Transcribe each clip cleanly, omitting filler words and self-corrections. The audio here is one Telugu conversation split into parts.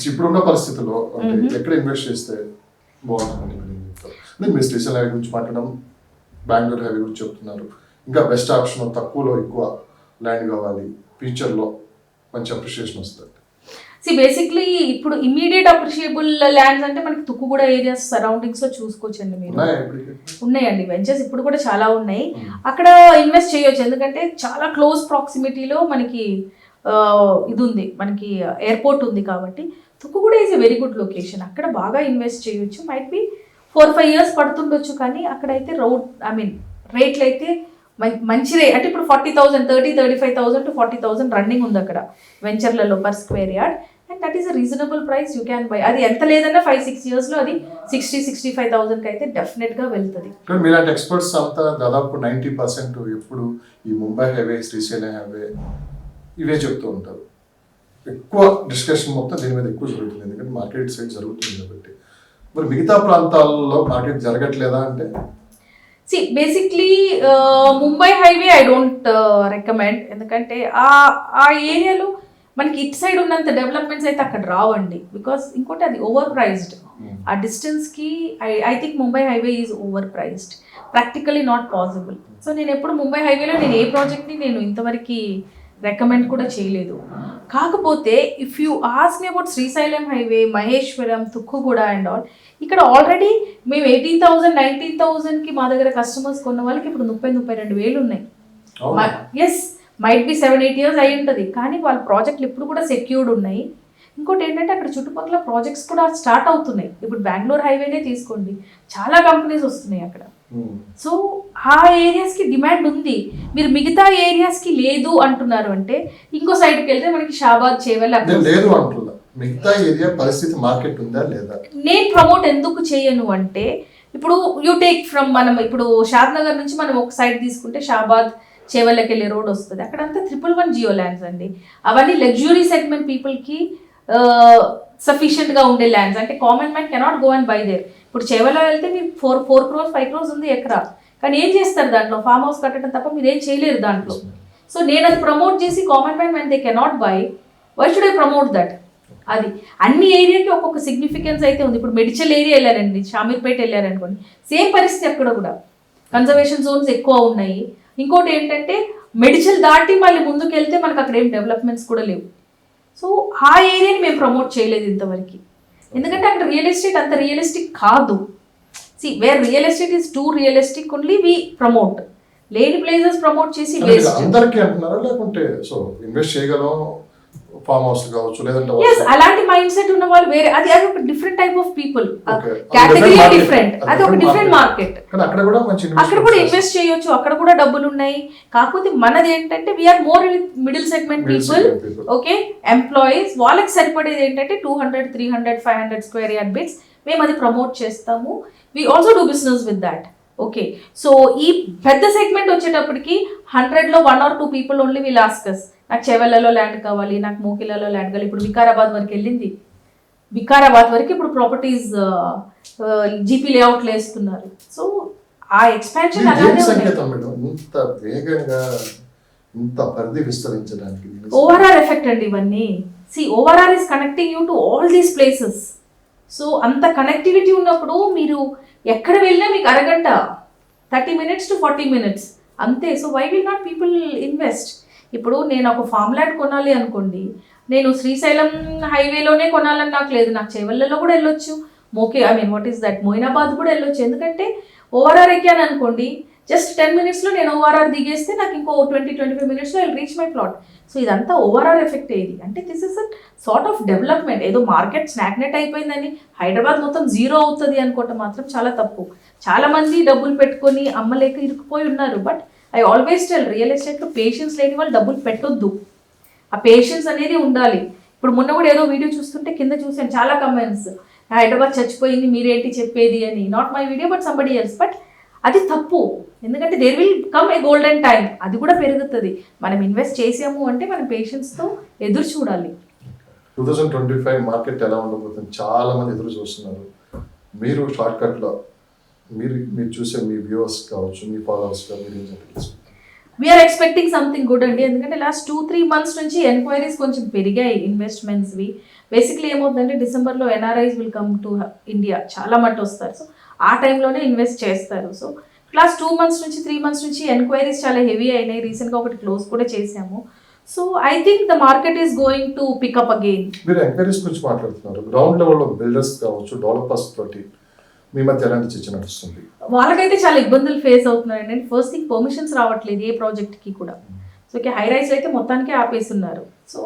ఇప్పుడున్న పరిస్థితుల్లో అంటే ఎక్కడ ఇన్వెస్ట్ చేస్తే బాగుంటుంది? మీరు శ్రీశైలం హైవే గురించి మాట్లాడడం, బెంగళూరు హైవే గురించి చెప్తున్నారు. ఇంకా బెస్ట్ ఆప్షన్ తక్కువలో ఎక్కువ ల్యాండ్ కావాలి, ఫ్యూచర్లో మంచి అప్రిషియేషన్ వస్తుంది. బేసిక్లీ ఇప్పుడు ఇమీడియట్ అప్రిషియబుల్ ల్యాండ్స్ అంటే మనకి తుక్కుగూడ ఏరియాస్ సరౌండింగ్స్ లో చూసుకోవచ్చండి. మీరు ఉన్నాయండి వెంచర్స్ ఇప్పుడు కూడా చాలా ఉన్నాయి, అక్కడ ఇన్వెస్ట్ చేయొచ్చు. ఎందుకంటే చాలా క్లోజ్ ప్రాక్సిమిటీలో మనకి ఇది ఉంది, మనకి ఎయిర్పోర్ట్ ఉంది కాబట్టి Tukkuguda is a very good location. అక్కడ బాగా ఇన్వెస్ట్ చేయొచ్చు. మైట్ బి 4-5 years పడుతుండొచ్చు, కానీ అక్కడైతే రేట్లు అయితే మంచి రేట్. అంటే ఇప్పుడు 40,000, 35,000 to 40,000 రన్నింగ్ ఉంది అక్కడ వెంచర్లలో per square yard. And that is a reasonable price, you can buy. అది ఎంత లేదన్నా 5-6 years లో అది 60-65,000 అయితే డెఫినెట్ గా వెళ్తుంది. మీలాంటి ఎక్స్పర్ట్స్ అంతా దాదాపు 90% ఎప్పుడు ఈ ముంబై హైవే, శ్రీశైలం హైవే ఇవే చెప్తూ ఉంటారు. ఎక్కువ డిస్కషన్ మొత్తం దీని మీద ఎక్కువ జరుగుతుంది, ఎందుకంటే మార్కెట్ సైడ్ జరుగుతుంది కాబట్టి. మరి మిగతా ప్రాంతాల్లో మార్కెట్ జరగట్లేదా అంటే? Basically Mumbai highway I don't recommend. ఎందుకంటే ఆ ఏరియాలో మనకి ఇట్ సైడ్ ఉన్నంత డెవలప్మెంట్స్ అయితే అక్కడ రావండి. బికాస్ ఇంకోటి అది ఓవర్ ప్రైజ్డ్. ఆ డిస్టెన్స్కి I think Mumbai highway is overpriced, practically not possible. So నేను ఎప్పుడు ముంబై హైవేలో నేను ఏ ప్రాజెక్ట్ని నేను ఇంతవరకు రికమెండ్ కూడా చేయలేదు. కాకపోతే if you ask me about Srisailam highway, Maheshwaram, Tukkuguda and all, ఇక్కడ ఆల్రెడీ మేము 18,000, 19,000కి మా దగ్గర కస్టమర్స్ కొన్న వాళ్ళకి ఇప్పుడు 30-32,000 ఉన్నాయి. ఎస్, మైట్ బి 7-8 years అయి ఉంటుంది, కానీ వాళ్ళ ప్రాజెక్టులు ఇప్పుడు కూడా సెక్యూర్డ్ ఉన్నాయి. ఇంకోటి ఏంటంటే అక్కడ చుట్టుపక్కల ప్రాజెక్ట్స్ కూడా స్టార్ట్ అవుతున్నాయి. ఇప్పుడు బెంగళూరు హైవేనే తీసుకోండి, చాలా కంపెనీస్ వస్తున్నాయి అక్కడ. సో ఆ ఏరియాస్కి డిమాండ్ ఉంది. మీరు మిగతా ఏరియాస్కి లేదు అంటున్నారు అంటే ఇంకో సైడ్కి వెళ్తే మనకి షాబాద్, చేవెళ్ళ లేదు అంటున్నా. మిగతా ఏరియా పరిస్థితి మార్కెట్ ఉందా లేదా? నేను ప్రమోట్ ఎందుకు చేయను అంటే, ఇప్పుడు యూ టేక్ ఫ్రమ్ మనం ఇప్పుడు షాద్నగర్ నుంచి మనం ఒక సైడ్ తీసుకుంటే షాబాద్, చేవెళ్ళకి వెళ్ళే రోడ్ వస్తుంది. అక్కడంతా 111 జియో ల్యాండ్స్ అండి. అవన్నీ లగ్జరీ సెగ్మెంట్ పీపుల్కి సఫిషియెంట్గా ఉండే ల్యాండ్స్. అంటే common man cannot go and by their. ఇప్పుడు చేవెళ్ళ వెళ్తే మీరు 4 crores 5 crores ఉంది ఎకరా, కానీ ఏం చేస్తారు దాంట్లో? ఫామ్ హౌస్ కట్టడం తప్ప మీరు ఏం చేయలేరు దాంట్లో. సో నేను అది ప్రమోట్ చేసి common man when they cannot buy, why should I promote that? అది అన్ని ఏరియాకి ఒక్కొక్క సిగ్నిఫికెన్స్ అయితే ఉంది. ఇప్పుడు మెడిచల్ ఏరియా వెళ్ళారండి, షామీర్పేట వెళ్ళారనుకోండి, సేమ్ పరిస్థితి అక్కడ కూడా. కన్జర్వేషన్ జోన్స్ ఎక్కువ ఉన్నాయి. ఇంకోటి ఏంటంటే మెడిచల్ దాటి మళ్ళీ ముందుకు వెళ్తే మనకు అక్కడ ఏం డెవలప్మెంట్స్ కూడా లేవు. సో ఆ ఏరియాని మేము ప్రమోట్ చేయలేదు ఇంతవరకు, ఎందుకంటే అక్కడ రియల్ ఎస్టేట్ అంత రియలిస్టిక్ కాదు. Where real estate is too realistic only we promote. లేని ప్లేసెస్ ప్రమోట్ చేసి వేస్ట్. అందరికీ అంటున్నారా లేకుంటే సో ఇన్వెస్ట్ చేయగలం ఫామ్ హౌస్ కావచ్చు లేదంటే? yes, అలాంటి మైండ్ సెట్ ఉన్న వాళ్ళు వేరే, అది ఒక different type of people, category different, అది ఒక డిఫరెంట్ మార్కెట్. అక్కడ కూడా ఇన్వెస్ట్ చేయొచ్చు, అక్కడ కూడా డబ్బులు ఉన్నాయి. కాకపోతే మనది ఏంటంటే we are more middle segment people, okay, employees. వాళ్ళకి సరిపడేది ఏంటంటే 200, 300, 500 square yard బిట్స్. మేము అది ప్రమోట్ చేస్తాము. We also do business with that. Okay, so ఈ పెద్ద సెగ్మెంట్ వచ్చేటప్పటికి 100లో 1 or 2 people only will ask us, నాకు చెవెళ్ళలో ల్యాండ్ కావాలి, నాకు మోకిలలో ల్యాండ్ కావాలి. ఇప్పుడు వికారాబాద్ వరకు వెళ్ళింది, వికారాబాద్ వరకు ఇప్పుడు ప్రాపర్టీస్ జీపీ లేఅవుట్లు వేస్తున్నారు. సో ఆ ఎక్స్పాన్షన్ ఓవరాల్ ఎఫెక్ట్ అండి ఇవన్నీ. Overall is connecting you to all these places. So అంత కనెక్టివిటీ ఉన్నప్పుడు మీరు ఎక్కడ వెళ్ళినా మీకు అరగంట, 30 minutes to 40 minutes అంతే. So why will not people invest? ఇప్పుడు నేను ఒక ఫామ్ ల్యాండ్ కొనాలి అనుకోండి, నేను శ్రీశైలం హైవేలోనే కొనాలని నాకు లేదు, నాకు చేవెళ్ళలో కూడా వెళ్ళొచ్చు, వాట్ ఈస్ దట్, మోయినాబాద్ కూడా వెళ్ళొచ్చు. ఎందుకంటే ఓఆర్ఆర్ ఎక్కాను అనుకోండి, జస్ట్ 10 minutesలో నేను ఓఆర్ఆర్ దిగేస్తే నాకు ఇంకో 20-25 minutesలో I reach my plot. So ఇదంతా ఓవరాల్ ఎఫెక్ట్ ఏది అంటే this is a sort of development. ఏదో మార్కెట్ స్నాగ్నెట్ అయిపోయిందని హైదరాబాద్ మొత్తం జీరో అవుతుంది అనుకోవటం మాత్రం చాలా తప్పు. చాలా మంది డబ్బులు పెట్టుకొని అమ్మలేక ఇరుక్కుపోయి ఉన్నారు. But I always tell, real ఎస్టేట్లో పేషెన్స్ లేని వాళ్ళు డబ్బులు పెట్టొద్దు. ఆ పేషెన్స్ అనేది ఉండాలి. ఇప్పుడు మొన్న కూడా ఏదో వీడియో చూస్తుంటే కింద చూసాను చాలా కమెంట్స్, హైదరాబాద్ చచ్చిపోయింది మీరేంటి చెప్పేది అని. Not my video but somebody else. But అది తప్పు. ఎందుకంటే there will come a golden time, అది కూడా పెరుగుతుంది. మనం ఇన్వెస్ట్ చేసాము అంటే మనం పేషెన్స్తో ఎదురు చూడాలి. 2025 మార్కెట్ ఎలా ఉండబోతుంది చాలా మంది ఎదురు చూస్తున్నారు. మీరు షార్ట్ కట్లో మీరు చూసే మీ వ్యూవర్స్ కావచ్చు, మీ ఫాలోవర్స్ మీరు ఏం చెప్పాలి? వీఆర్ ఎక్స్పెక్టింగ్ సంథింగ్ గుడ్ అండి. ఎందుకంటే లాస్ట్ 2-3 months నుంచి ఎంక్వైరీస్ కొంచెం పెరిగాయి ఇన్వెస్ట్మెంట్స్వి. బేసిక్లీ ఏమవుతుందంటే డిసెంబర్లో NRIs will come to India, చాలా మట్టి వస్తారు. సో ఆ టైంలోనే ఇన్వెస్ట్ చేస్తారు. సో లాస్ట్ 2 months నుంచి 3 months నుంచి ఎంక్వైరీస్ చాలా హెవీ అయినాయి. రీసెంట్గా ఒకటి క్లోజ్ కూడా చేసాము. So I think the market is going to pick up again. మీరు ఎంక్వైరీస్ గురించి మాట్లాడుతున్నారు, గ్రౌండ్ లెవెల్లో బిల్డర్స్ కావచ్చు, డెవలపర్స్ తోటి మీ మధ్య ఎలాంటి చర్చ నడుస్తుంది? వాళ్ళకైతే చాలా ఇబ్బందులు ఫేస్ అవుతున్నారండి. ఫస్ట్ థింగ్ పర్మిషన్స్ రావట్లేదు ఏ ప్రాజెక్ట్కి కూడా. సో ఓకే, హై రైస్ అయితే మొత్తానికి ఆపేస్తున్నారు. సో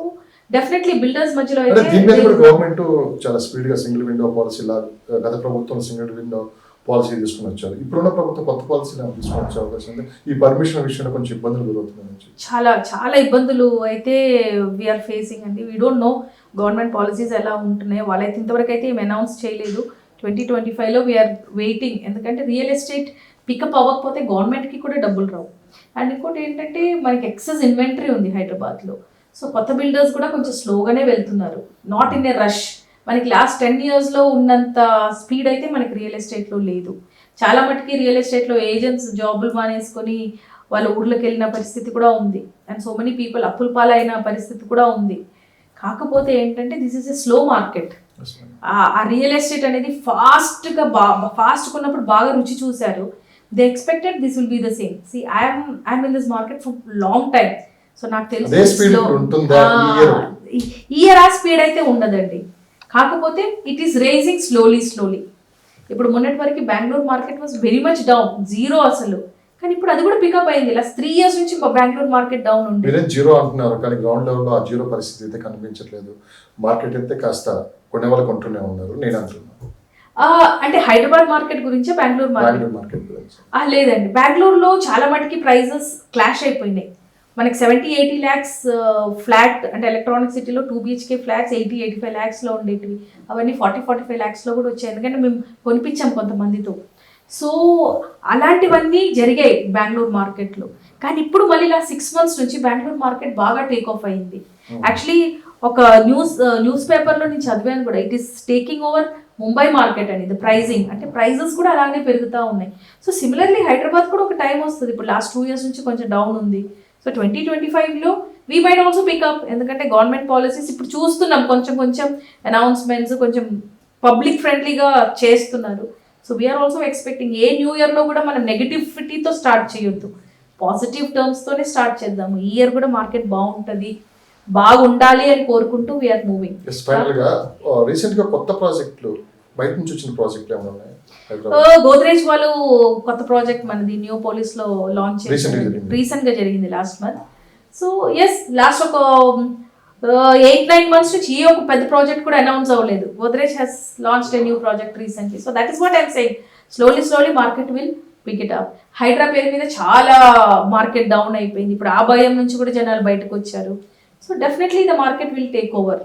డెఫినెట్లీ బిల్డర్స్ మధ్యలో అంటే దీని మీద కూడా అయితే గవర్నమెంట్ చాలా స్పీడ్ గా సింగిల్ విండో పాలసీ లా, గత ప్రభుత్వం సింగిల్ విండో పాలసీ తీసుకుని వచ్చారు. ఇప్పుడున్న ప్రభుత్వం కొత్త పాలసీ తీసుకుని వచ్చే అవకాశం ఉంది. ఈ పర్మిషన్ విషయంలో కొంచెం ఇబ్బందులు గురవుతున్నాయి. చాలా చాలా ఇబ్బందులు అయితే వీఆర్ ఫేసింగ్ అండి. We don't know government policies ఎలా ఉంటున్నాయి. వాళ్ళైతే ఇంతవరకు అయితే ఏం అనౌన్స్ చేయలేదు. 2025లో వీఆర్ వెయిటింగ్. ఎందుకంటే రియల్ ఎస్టేట్ పికప్ అవ్వకపోతే గవర్నమెంట్కి కూడా డబ్బులు రావు. అండ్ ఇంకోటి ఏంటంటే మనకి ఎక్సెస్ ఇన్వెంటరీ ఉంది హైదరాబాద్లో. సో కొత్త బిల్డర్స్ కూడా కొంచెం స్లోగానే వెళ్తున్నారు, నాట్ ఇన్ ఏ రష్. మనకి లాస్ట్ 10 yearsలో ఉన్నంత స్పీడ్ అయితే మనకి రియల్ ఎస్టేట్లో లేదు. చాలా మటుకి రియల్ ఎస్టేట్లో ఏజెంట్స్ జాబులు మానేసుకొని వాళ్ళ ఊర్లోకి వెళ్ళిన పరిస్థితి కూడా ఉంది. అండ్ సో మెనీ పీపుల్ అప్పుల పాలైన పరిస్థితి కూడా ఉంది. కాకపోతే ఏంటంటే this is a slow market. ఆ రియల్ ఎస్టేట్ అనేది ఫాస్ట్గా ఫాస్ట్గా ఉన్నప్పుడు బాగా రుచి చూశారు. They expected this will be the same. See I'm in this market for long time. So నాకు తెలిసి ఇయర్ ఆ స్పీడ్ అయితే ఉండదండి. కాకపోతే ఇట్ ఈస్ రైజింగ్ స్లోలీ. ఇప్పుడు మొన్నటి వరకు Bengaluru market was very much down, zero అసలు. కానీ ఇప్పుడు అది కూడా పికప్ అయింది. లాస్ట్ 3 years నుంచి బెంగళూరు మార్కెట్ డౌన్ ఉంది. మీరే జీరో అంటున్నారు, కానీ గ్రౌండ్ లెవెల్లో ఆ జీరో పరిస్థితి అయితే కనిపించట్లేదు. మార్కెట్ అయితే కాస్త కొనే వాళ్ళు కొంటూనే ఉన్నారు, నేను అంటున్నాను. అంటే హైదరాబాద్ మార్కెట్ గురించి బెంగళూరు మార్కెట్ గురించి లేదండి. బెంగళూరులో చాలా మటుకి ప్రైజెస్ క్లాష్ అయిపోయినాయి. మనకి 70-80 lakhs ఫ్లాట్, అంటే ఎలక్ట్రానిక్ సిటీలో 2 BHK ఫ్లాట్స్ 80-85 lakhsలో ఉండేటివి అవన్నీ 40-45 lakhsలో కూడా వచ్చాయి. ఎందుకంటే మేము కొనిపించాం కొంతమందితో. సో అలాంటివన్నీ జరిగాయి బెంగళూరు మార్కెట్లో. కానీ ఇప్పుడు మళ్ళీ ఇలా 6 months నుంచి బెంగళూరు మార్కెట్ బాగా టేక్ ఆఫ్ అయింది. యాక్చువల్లీ ఒక న్యూస్ పేపర్లో నేను చదివాను కూడా, it is taking over Mumbai market అనేది ప్రైజింగ్. అంటే ప్రైజెస్ కూడా అలాగే పెరుగుతూ ఉన్నాయి. సో సిమిలర్లీ హైదరాబాద్ కూడా ఒక టైం వస్తుంది. ఇప్పుడు లాస్ట్ 2 years నుంచి కొంచెం డౌన్ ఉంది. సో 2025లో వీ మైట్ ఆల్సో పికప్. ఎందుకంటే గవర్నమెంట్ పాలసీస్ ఇప్పుడు చూస్తున్నాం, కొంచెం అనౌన్స్మెంట్స్ కొంచెం పబ్లిక్ ఫ్రెండ్లీగా చేస్తున్నారు. So we are also expecting a new ఇయర్లో కూడా మనం నెగిటివిటీతో స్టార్ట్ చేయొద్దు, పాజిటివ్ టర్మ్స్తోనే స్టార్ట్ చేద్దాము. ఈ ఇయర్ కూడా మార్కెట్ బాగుండాలి అని కోరుకుంటూ వీఆర్ మూవింగ్. ఫైనల్గా రీసెంట్గా కొత్త ప్రాజెక్టులు, బయట నుంచి వచ్చిన ప్రాజెక్టులు ఏమైనా ఉన్నాయి? గోద్రేజ్ వాళ్ళు కొత్త ప్రాజెక్ట్ మనది న్యూ పోలీస్ లో లాంచ్ రీసెంట్ గా జరిగింది last month. So yes, last ఒక 8-9 months నుంచి ఈ ఒక పెద్ద ప్రాజెక్ట్ కూడా అనౌన్స్ అవ్వలేదు. Godrej has launched a new project recently. So that is what I'm saying, slowly market will pick it up. Hydraa పేరు మీద చాలా మార్కెట్ డౌన్ అయిపోయింది. ఇప్పుడు ఆ భయం నుంచి కూడా జనాలు బయటకు వచ్చారు. So definitely the market will take over.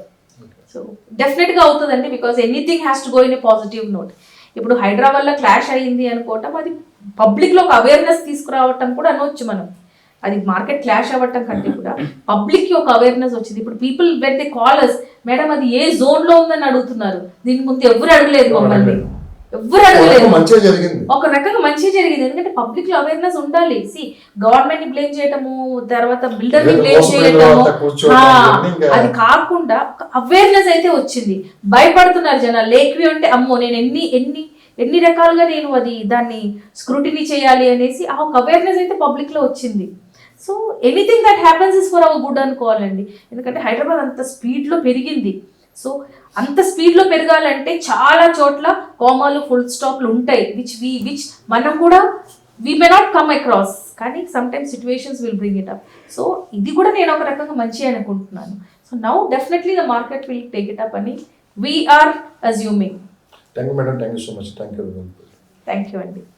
So డెఫినెట్గా అవుతుందండి, because anything has to go in a positive note. ఇప్పుడు హైడ్రా వల్ల క్లాష్ అయ్యింది అనుకోవటం, అది పబ్లిక్లో ఒక అవేర్నెస్ తీసుకురావటం కూడా అనవచ్చు మనం. అది మార్కెట్ క్లాష్ అవ్వటం కంటే కూడా పబ్లిక్కి ఒక అవేర్నెస్ వచ్చింది. ఇప్పుడు people when they callers, madam అది ఏ జోన్లో ఉందని అడుగుతున్నారు. దీని ముందు ఎవరు అడగలేదు మమ్మల్ని, ఎవరు అడగలేదు. ఒక రకంగా మంచి జరిగింది. ఎందుకంటే పబ్లిక్ లో అవేర్నెస్ ఉండాలి. సి గవర్నమెంట్ ని బ్లేమ్ చేయటము, తర్వాత బిల్డర్ ని బ్లేమ్ చేయటము, అది కాకుండా అవేర్నెస్ అయితే వచ్చింది. భయపడుతున్నారు జనాలు. లేక్వి అంటే అమ్మో నేను ఎన్ని రకాలుగా నేను దాన్ని స్క్రూటినీ చేయాలి అనేసి ఆ ఒక అవేర్నెస్ అయితే పబ్లిక్ లో వచ్చింది. So anything that happens is for our good అనుకోవాలండి. ఎందుకంటే హైదరాబాద్ అంత స్పీడ్లో పెరిగింది. సో అంత స్పీడ్లో పెరగాలంటే చాలా చోట్ల కోమాలు, ఫుల్ స్టాప్లు ఉంటాయి, విచ్ మనం కూడా we may not come across. కానీ sometimes situations will bring it up. So ఇది కూడా నేను ఒక రకంగా మంచి అనుకుంటున్నాను. So now definitely the market will take it up అని we are assuming. Thank you madam, thank you so much. Thank you అండి.